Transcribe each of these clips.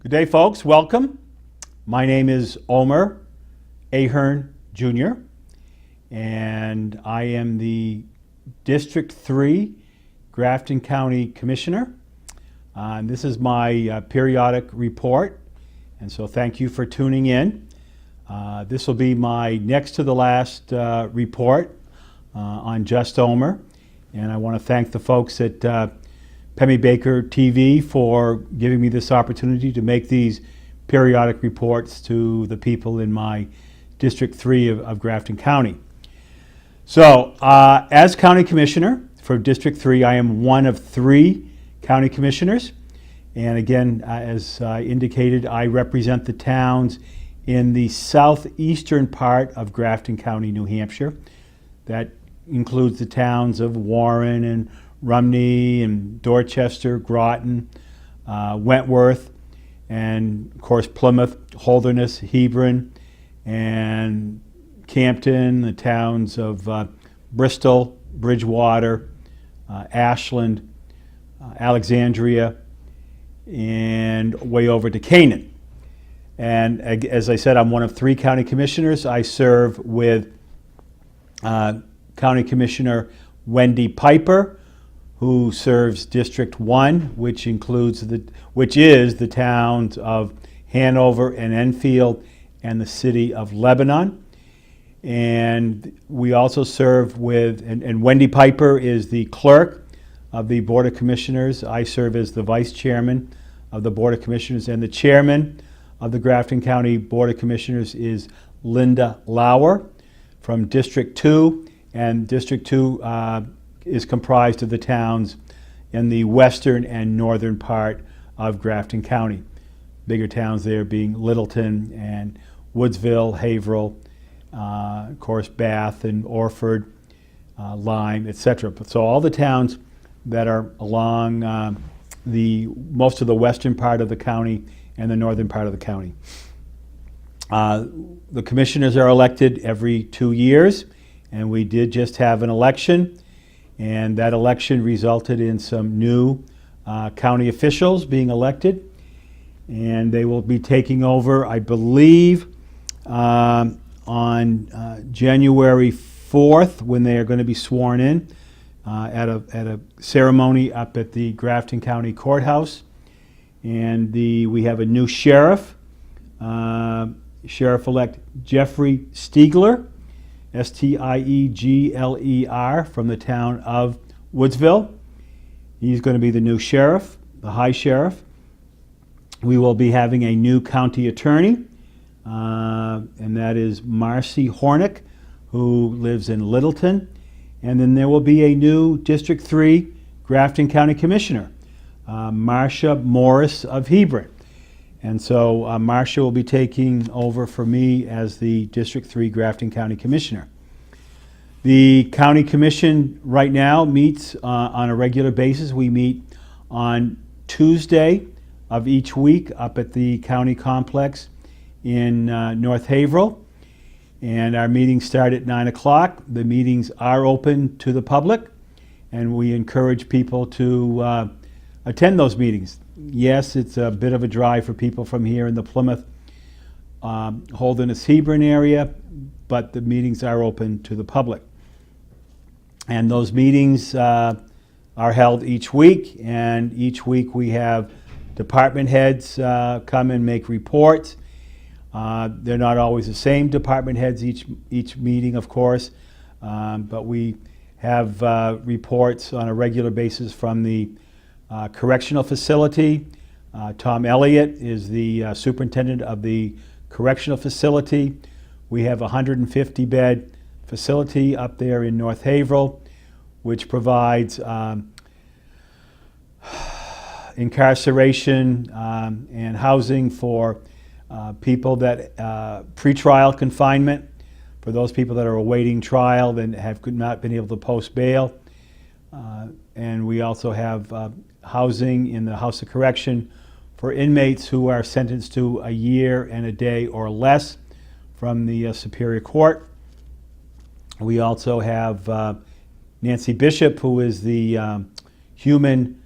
Good day, folks. Welcome. My name is Omer Ahern Jr., and I am the District 3 Grafton County Commissioner. This is my periodic report, and so thank you for tuning in. This will be my next to the last report on Just Omer, and I want to thank the folks at Pemmy Baker TV for giving me this opportunity to make these periodic reports to the people in my District 3 of Grafton County. So, as County Commissioner for District 3, I am one of 3 County Commissioners. And again, as I indicated, I represent the towns in the southeastern part of Grafton County, New Hampshire. That includes the towns of Warren and Rumney and Dorchester, Groton, Wentworth, and of course Plymouth, Holderness, Hebron, and Campton, the towns of Bristol, Bridgewater, Ashland, Alexandria, and way over to Canaan. And as I said, I'm one of 3 county commissioners. I serve with County Commissioner Wendy Piper, who serves District 1, which is the towns of Hanover and Enfield and the city of Lebanon. And we also serve with, and Wendy Piper is the clerk of the Board of Commissioners. I serve as the vice chairman of the Board of Commissioners, and the chairman of the Grafton County Board of Commissioners is Linda Lauer from District 2, and District 2 is comprised of the towns in the western and northern part of Grafton County. Bigger towns there being Littleton and Woodsville, Haverhill, of course Bath and Orford, Lyme, etc. So all the towns that are along most of the western part of the county and the northern part of the county. The commissioners are elected every 2 years, and we did just have an election. And that election resulted in some new county officials being elected. And they will be taking over, I believe, on January 4th, when they are going to be sworn in at a ceremony up at the Grafton County Courthouse. And we have a new sheriff, Sheriff-elect Jeffrey Stiegler, Stiegler, from the town of Woodsville. He's going to be the new sheriff, the high sheriff. We will be having a new county attorney, and that is Marcy Hornick, who lives in Littleton. And then there will be a new District 3 Grafton County Commissioner, Marcia Morris of Hebron. And so Marcia will be taking over for me as the District 3 Grafton County Commissioner. The County Commission right now meets on a regular basis. We meet on Tuesday of each week up at the County Complex in North Haverhill. And our meetings start at 9 o'clock. The meetings are open to the public, and we encourage people to attend those meetings. Yes, it's a bit of a drive for people from here in the Plymouth, Holderness, Hebron area, but the meetings are open to the public. And those meetings are held each week, and each week we have department heads come and make reports. They're not always the same department heads each meeting, of course, but we have reports on a regular basis from the correctional facility. Tom Elliott is the superintendent of the correctional facility. We have a 150-bed facility up there in North Haverhill, which provides incarceration and housing for people that pretrial confinement, for those people that are awaiting trial and have not been able to post bail. And we also have housing in the House of Correction for inmates who are sentenced to a year and a day or less from the Superior Court. We also have Nancy Bishop, who is the Human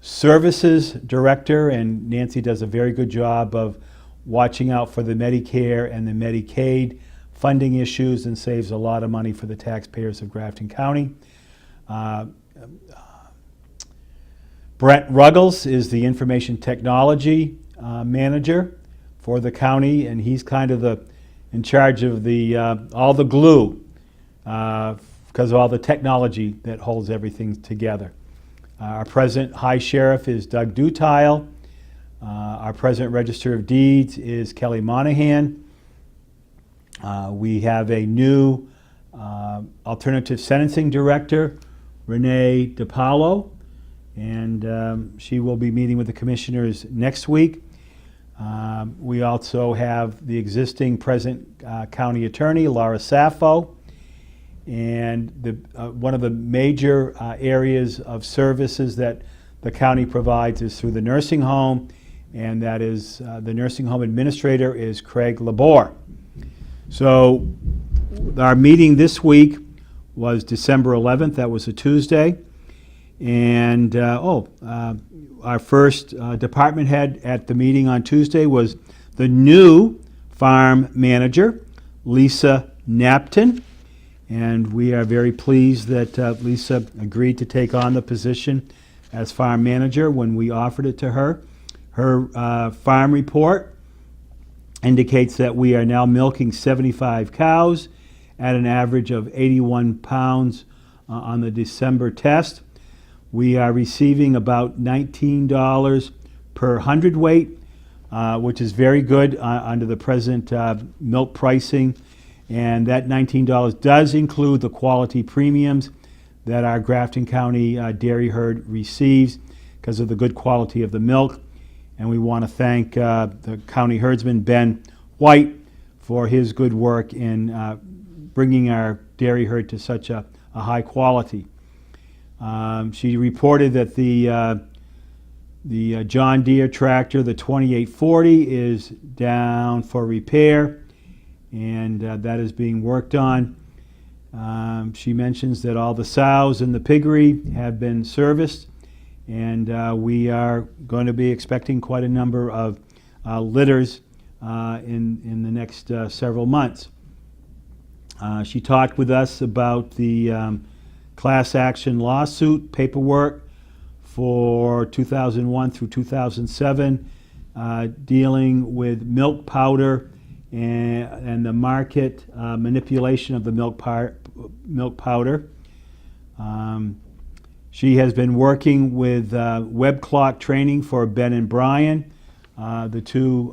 Services Director, and Nancy does a very good job of watching out for the Medicare and the Medicaid funding issues and saves a lot of money for the taxpayers of Grafton County. Brent Ruggles is the Information Technology Manager for the county, and he's kind of in charge of all the glue because of all the technology that holds everything together. Our present High Sheriff is Doug Dutile. Our present Register of Deeds is Kelly Monahan. We have a new Alternative Sentencing Director, Renee DiPaolo, and she will be meeting with the commissioners next week. We also have the existing present county attorney, Laura Saffo, and one of the major areas of services that the county provides is through the nursing home, and that is the nursing home administrator is Craig Labor. So our meeting this week was December 11th. That was a Tuesday. And our first department head at the meeting on Tuesday was the new farm manager, Lisa Napton. And we are very pleased that Lisa agreed to take on the position as farm manager when we offered it to her. Her farm report indicates that we are now milking 75 cows at an average of 81 pounds on the December test. We are receiving about $19 per hundredweight, which is very good under the present milk pricing. And that $19 does include the quality premiums that our Grafton County dairy herd receives because of the good quality of the milk. And we want to thank the county herdsman, Ben White, for his good work in bringing our dairy herd to such a high quality. She reported that the John Deere tractor, the 2840, is down for repair, and that is being worked on. She mentions that all the sows in the piggery have been serviced, and we are going to be expecting quite a number of litters in the next several months. She talked with us about the class action lawsuit paperwork for 2001 through 2007, dealing with milk powder and the market manipulation of the milk powder. She has been working with web clock training for Ben and Brian, the two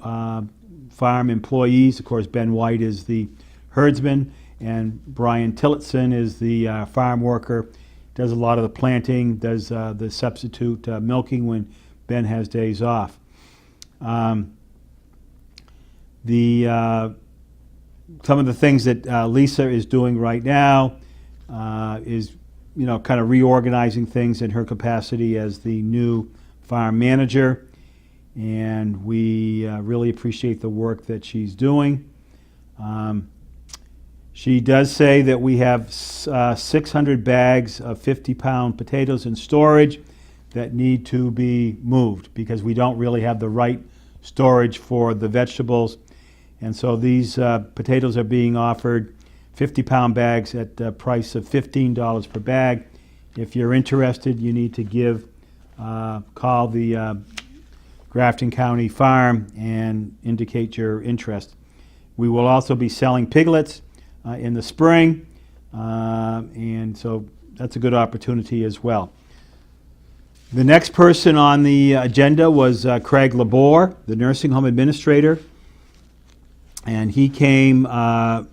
farm employees. Of course, Ben White is the herdsman, and Brian Tillotson is the farm worker. Does a lot of the planting, does the substitute milking when Ben has days off. Some of the things that Lisa is doing right now is, kind of reorganizing things in her capacity as the new farm manager, and we really appreciate the work that she's doing. She does say that we have 600 bags of 50-pound potatoes in storage that need to be moved because we don't really have the right storage for the vegetables. And so these potatoes are being offered 50-pound bags at the price of $15 per bag. If you're interested, you need to call the Grafton County Farm and indicate your interest. We will also be selling piglets in the spring, and so that's a good opportunity as well. The next person on the agenda was Craig Labor, the nursing home administrator, and he came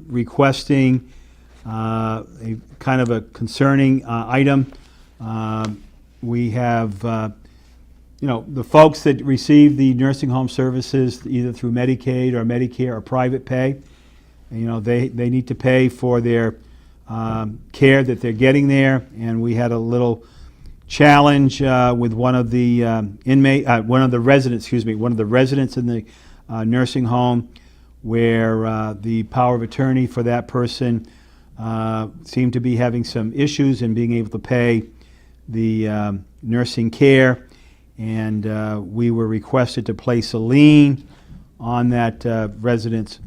requesting a kind of a concerning item. We have the folks that receive the nursing home services either through Medicaid or Medicare or private pay. They need to pay for their care that they're getting there, and we had a little challenge with one of the residents in the nursing home, where the power of attorney for that person seemed to be having some issues in being able to pay the nursing care, and we were requested to place a lien on that resident's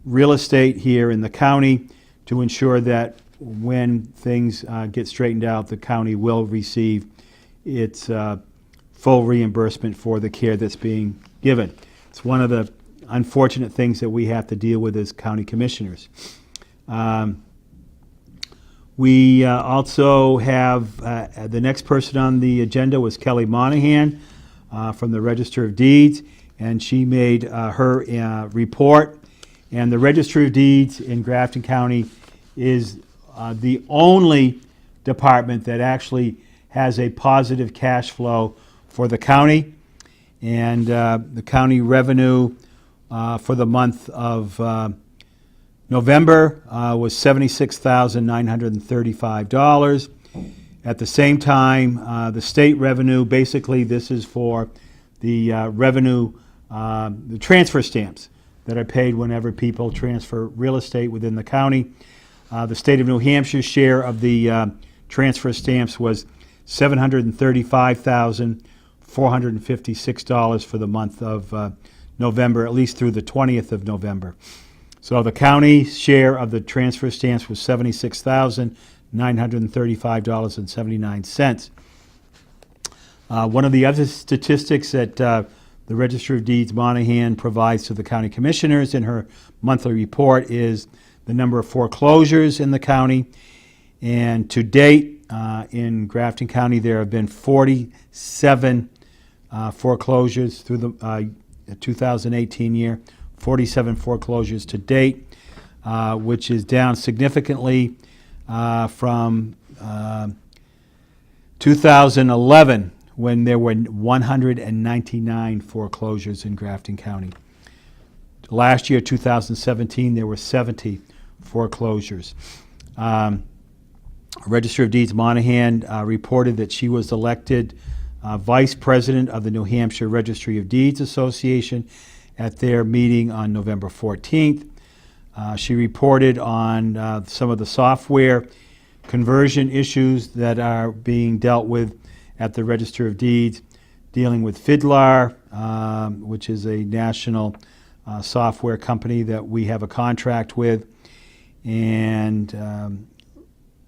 real estate here in the county to ensure that when things get straightened out, the county will receive its full reimbursement for the care that's being given. It's one of the unfortunate things that we have to deal with as county commissioners. We also have the next person on the agenda was Kelly Monahan from the Register of Deeds, and she made her report. And the Register of Deeds in Grafton County is the only department that actually has a positive cash flow for the county. And the county revenue for the month of November was $76,935. At the same time, the state revenue, basically this is for the revenue, the transfer stamps that are paid whenever people transfer real estate within the county. The state of New Hampshire's share of the transfer stamps was $735,456 for the month of November, at least through the 20th of November. So the county's share of the transfer stamps was $76,935.79. One of the other statistics that the Register of Deeds Monahan provides to the county commissioners in her monthly report is the number of foreclosures in the county. And to date, in Grafton County, there have been 47 foreclosures through the 2018 year, 47 foreclosures to date, which is down significantly from 2011, when there were 199 foreclosures in Grafton County. Last year, 2017, there were 70 foreclosures. Register of Deeds Monahan reported that she was elected Vice President of the New Hampshire Registry of Deeds Association at their meeting on November 14th. She reported on some of the software conversion issues that are being dealt with at the Register of Deeds, dealing with Fiddler, which is a national software company that we have a contract with. And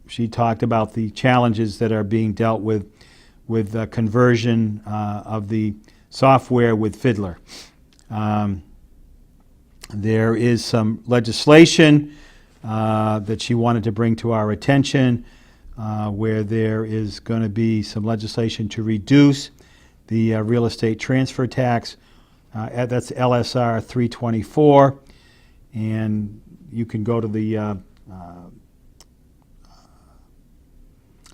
she talked about the challenges that are being dealt with conversion of the software with Fiddler. There is some legislation that she wanted to bring to our attention, where there is going to be some legislation to reduce the real estate transfer tax. That's LSR 324, and you can go to the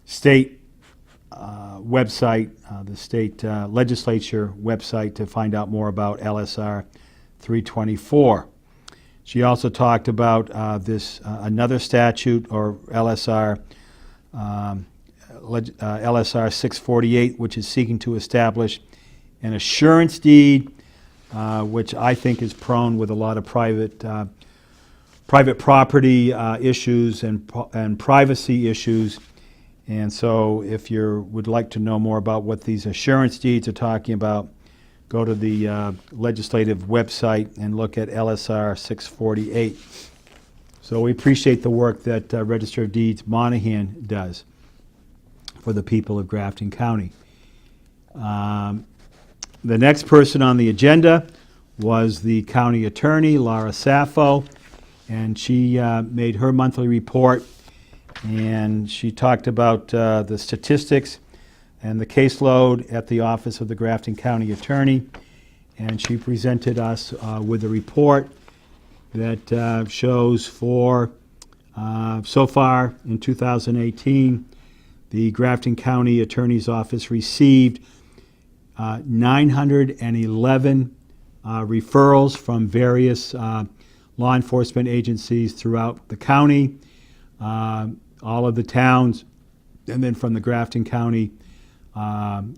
state website, the state legislature website, to find out more about LSR 324. She also talked about this another statute, or LSR 648, which is seeking to establish an assurance deed, which I think is prone with a lot of private property issues and privacy issues. And so if you would like to know more about what these assurance deeds are talking about, go to the legislative website and look at LSR 648. So we appreciate the work that Register of Deeds Monahan does for the people of Grafton County. The next person on the agenda was the county attorney, Laura Saffo, and she made her monthly report, and she talked about the statistics and the caseload at the office of the Grafton County Attorney, and she presented us with a report that shows for so far in 2018, the Grafton County Attorney's Office received 911 referrals from various law enforcement agencies throughout the county, all of the towns, and then from the Grafton County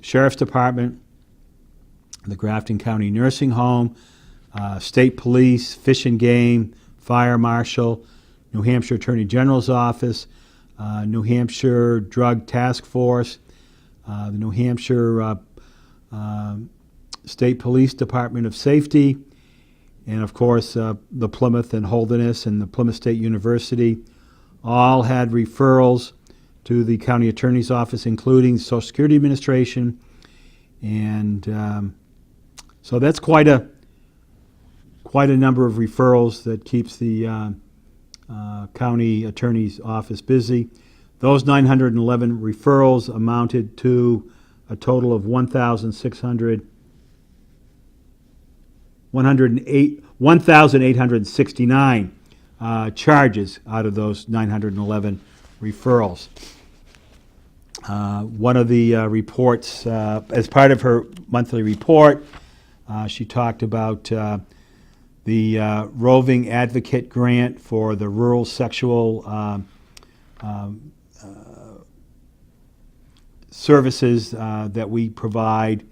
Sheriff's Department, the Grafton County Nursing Home, State Police, Fish and Game, Fire Marshal, New Hampshire Attorney General's Office, New Hampshire Drug Task Force, the New Hampshire State Police Department of Safety, and of course the Plymouth and Holderness and the Plymouth State University all had referrals to the County Attorney's Office, including Social Security Administration. And so that's quite a number of referrals that keeps the County Attorney's Office busy. Those 911 referrals amounted to a total of 1,869 charges out of those 911 referrals. One of the reports, as part of her monthly report, she talked about the roving advocate grant for the rural sexual services that we provide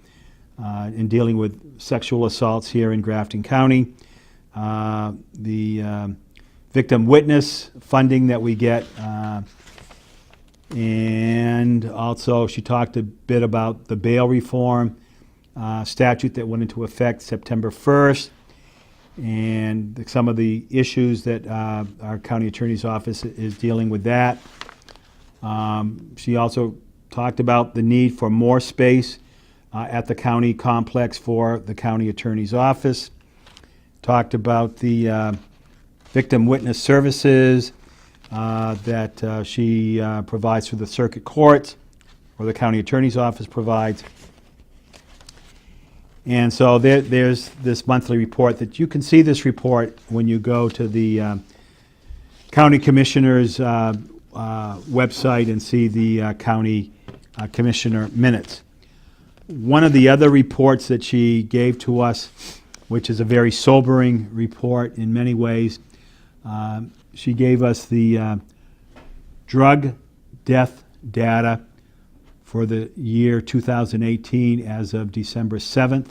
in dealing with sexual assaults here in Grafton County. The victim witness funding that we get, and also she talked a bit about the bail reform statute that went into effect September 1st, and some of the issues that our county attorney's office is dealing with that. She also talked about the need for more space at the county complex for the county attorney's office. Talked about the victim witness services that she provides through the circuit courts, or the county attorney's office provides. And so there's this monthly report that you can see this report when you go to the county commissioners website and see the county commissioner minutes. One of the other reports that she gave to us, which is a very sobering report in many ways, she gave us the drug death data for the year 2018 as of December 7th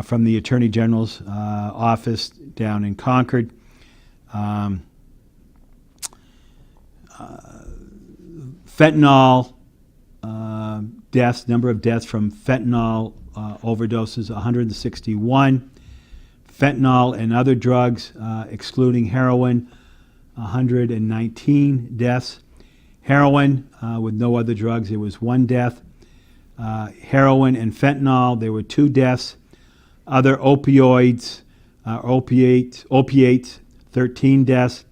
from the Attorney General's office down in Concord. Fentanyl deaths, number of deaths from fentanyl overdoses, 161. Fentanyl and other drugs, excluding heroin, 119 deaths. Heroin with no other drugs, there was 1 death. Heroin and fentanyl, there were 2 deaths. Other opioids, opiates, 13 deaths.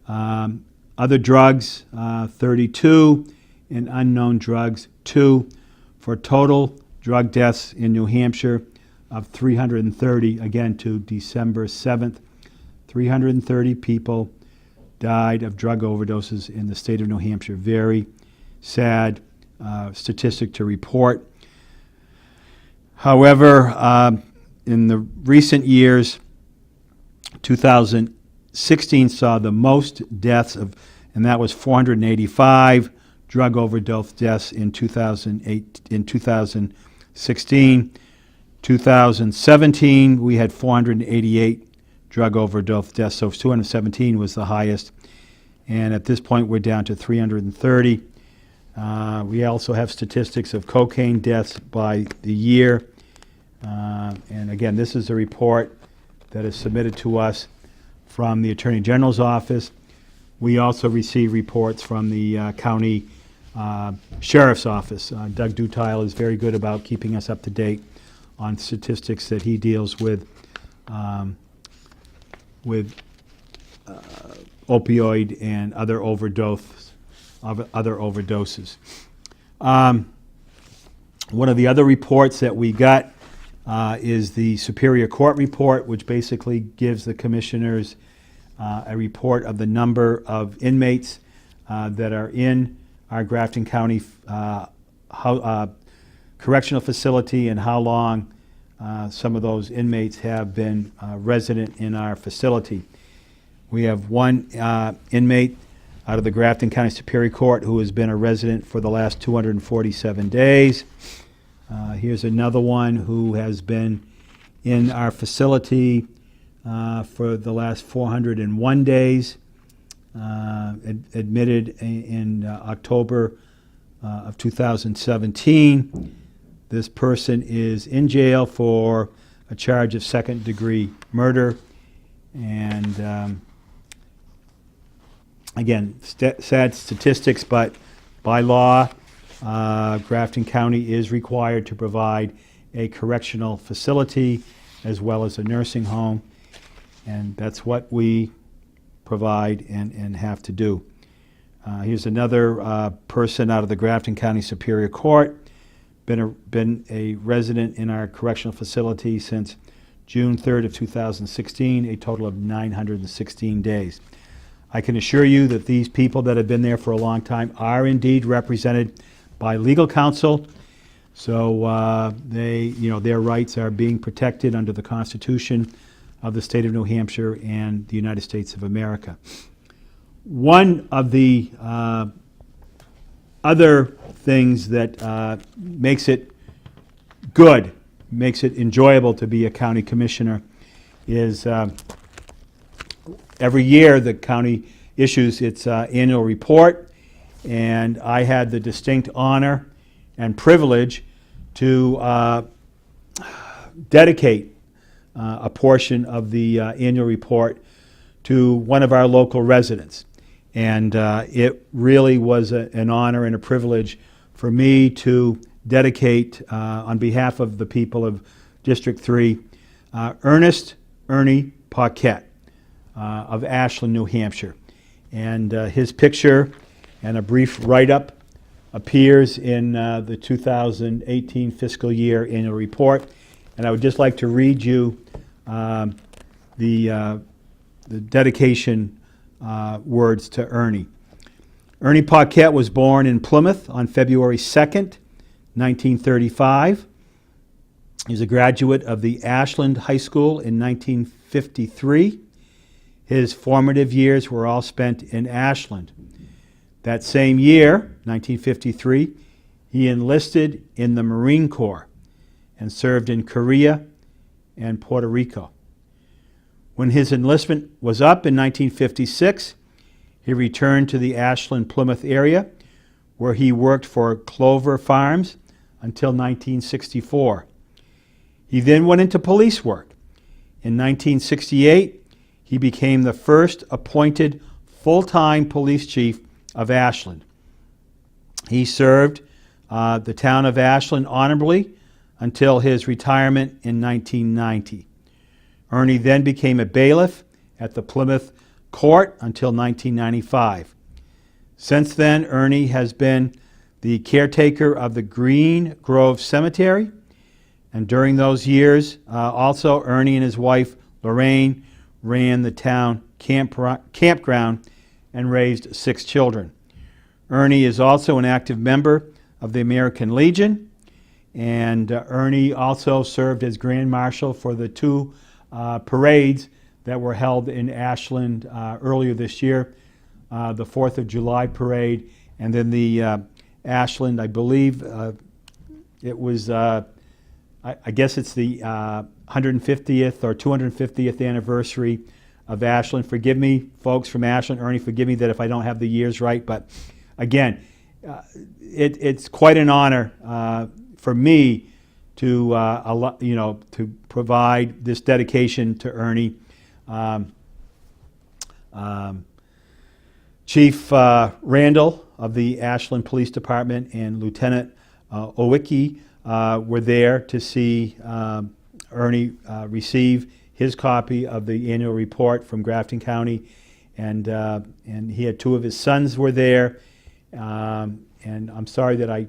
Other drugs, 32, and unknown drugs, 2, for total drug deaths in New Hampshire of 330, again to December 7th. 330 people died of drug overdoses in the state of New Hampshire. Very sad statistic to report. However, in the recent years, 2016 saw the most deaths of, and that was 485 drug overdose deaths in 2016. 2017, we had 488 drug overdose deaths, so 217 was the highest. And at this point, we're down to 330. We also have statistics of cocaine deaths by the year. And again, this is a report that is submitted to us from the Attorney General's office. We also receive reports from the county sheriff's office. Doug Dutile is very good about keeping us up to date on statistics that he deals with opioid and other overdoses. One of the other reports that we got is the Superior Court report, which basically gives the commissioners a report of the number of inmates that are in our Grafton County correctional facility and how long some of those inmates have been resident in our facility. We have 1 inmate out of the Grafton County Superior Court who has been a resident for the last 247 days. Here's another one who has been in our facility for the last 401 days, admitted in October of 2017. This person is in jail for a charge of second-degree murder. And again, sad statistics, but by law, Grafton County is required to provide a correctional facility as well as a nursing home, and that's what we provide and have to do. Here's another person out of the Grafton County Superior Court, been a resident in our correctional facility since June 3rd of 2016, a total of 916 days. I can assure you that these people that have been there for a long time are indeed represented by legal counsel. So their rights are being protected under the Constitution of the state of New Hampshire and the United States of America. One of the other things that makes it good, makes it enjoyable to be a county commissioner is every year the county issues its annual report, and I had the distinct honor and privilege to dedicate a portion of the annual report to one of our local residents. And it really was an honor and a privilege for me to dedicate, on behalf of the people of District 3, Ernie Paquette of Ashland, New Hampshire. And his picture and a brief write-up appears in the 2018 fiscal year annual report. And I would just like to read you the dedication words to Ernie. Ernie Paquette was born in Plymouth on February 2nd, 1935. He was a graduate of the Ashland High School in 1953. His formative years were all spent in Ashland. That same year, 1953, he enlisted in the Marine Corps and served in Korea and Puerto Rico. When his enlistment was up in 1956, he returned to the Ashland-Plymouth area, where he worked for Clover Farms until 1964. He then went into police work. In 1968, he became the first appointed full-time police chief of Ashland. He served the town of Ashland honorably until his retirement in 1990. Ernie then became a bailiff at the Plymouth Court until 1995. Since then, Ernie has been the caretaker of the Green Grove Cemetery, and during those years, also Ernie and his wife Lorraine ran the town campground and raised 6 children. Ernie is also an active member of the American Legion, and Ernie also served as Grand Marshal for the 2 parades that were held in Ashland earlier this year, the 4th of July parade, and then the Ashland, I believe it was, I guess it's the 150th or 250th anniversary of Ashland. Forgive me, folks from Ashland. Ernie, forgive me that if I don't have the years right, but again, it's quite an honor for me to to provide this dedication to Ernie. Chief Randall of the Ashland Police Department and Lieutenant Owicki were there to see Ernie receive his copy of the annual report from Grafton County, and he had 2 of his sons were there, and I'm sorry that I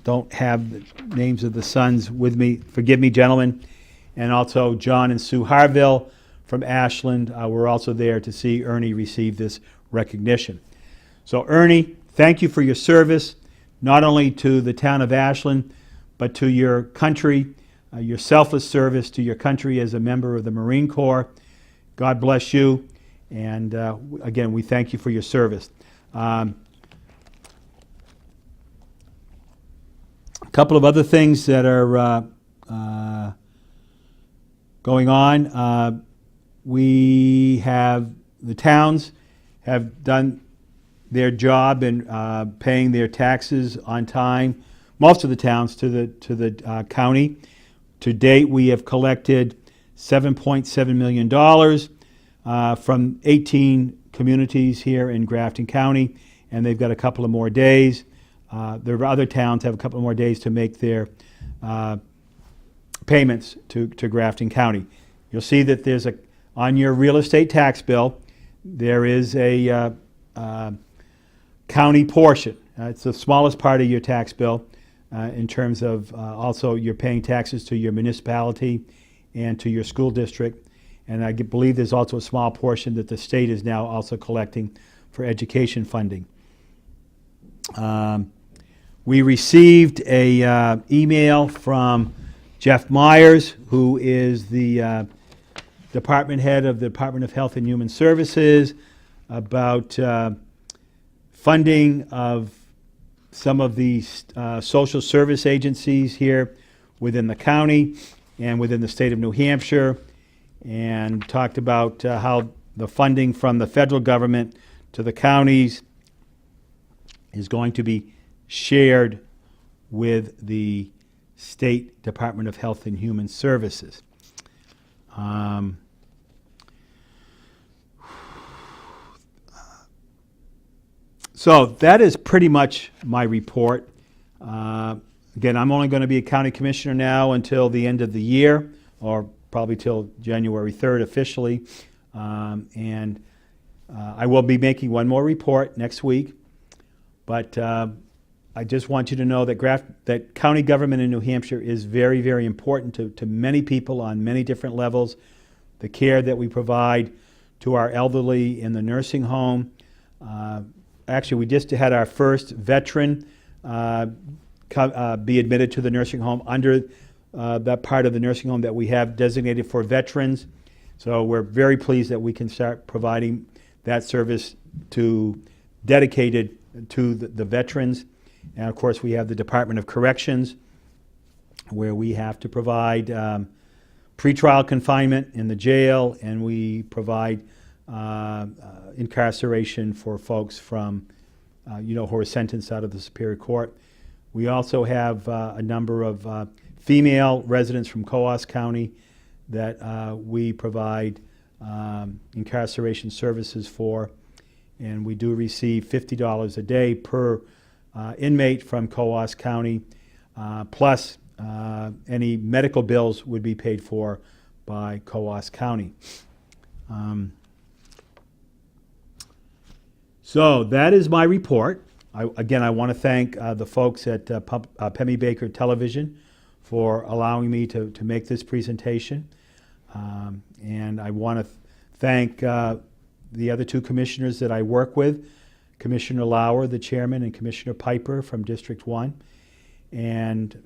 don't have the names of the sons with me. Forgive me, gentlemen. And also John and Sue Harville from Ashland were also there to see Ernie receive this recognition. So Ernie, thank you for your service, not only to the town of Ashland, but to your country, your selfless service to your country as a member of the Marine Corps. God bless you. And again, we thank you for your service. A couple of other things that are going on. We have, the towns have done their job in paying their taxes on time, most of the towns, to the county. To date, we have collected $7.7 million from 18 communities here in Grafton County, and they've got a couple of more days. There are other towns have a couple of more days to make their payments to Grafton County. You'll see that there's on your real estate tax bill, there is a county portion. It's the smallest part of your tax bill in terms of also you're paying taxes to your municipality and to your school district. And I believe there's also a small portion that the state is now also collecting for education funding. We received a email from Jeff Myers, who is the department head of the Department of Health and Human Services, about funding of some of the social service agencies here within the county and within the state of New Hampshire, and talked about how the funding from the federal government to the counties is going to be shared with the State Department of Health and Human Services. So that is pretty much my report. Again, I'm only going to be a county commissioner now until the end of the year, or probably till January 3rd officially. And I will be making one more report next week. But I just want you to know that county government in New Hampshire is very, very important to many people on many different levels. The care that we provide to our elderly in the nursing home. Actually, we just had our first veteran be admitted to the nursing home under that part of the nursing home that we have designated for veterans. So we're very pleased that we can start providing that service dedicated to the veterans. And of course, we have the Department of Corrections, where we have to provide pretrial confinement in the jail, and we provide incarceration for folks from, who are sentenced out of the Superior Court. We also have a number of female residents from Coos County that we provide incarceration services for, and we do receive $50 a day per inmate from Coos County, plus any medical bills would be paid for by Coos County. So that is my report. Again, I want to thank the folks at Pemmy Baker Television for allowing me to make this presentation. And I want to thank the other two commissioners that I work with, Commissioner Lauer, the chairman, and Commissioner Piper from District 1. And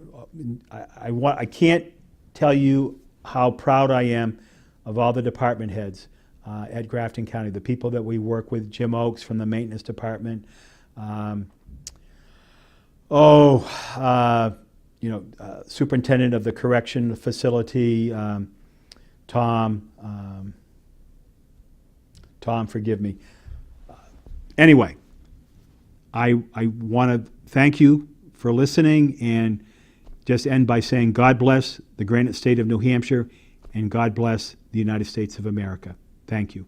I can't tell you how proud I am of all the department heads at Grafton County, the people that we work with, Jim Oakes from the maintenance department, superintendent of the correction facility, Tom, forgive me. Anyway, I want to thank you for listening, and just end by saying God bless the Granite State of New Hampshire, and God bless the United States of America. Thank you.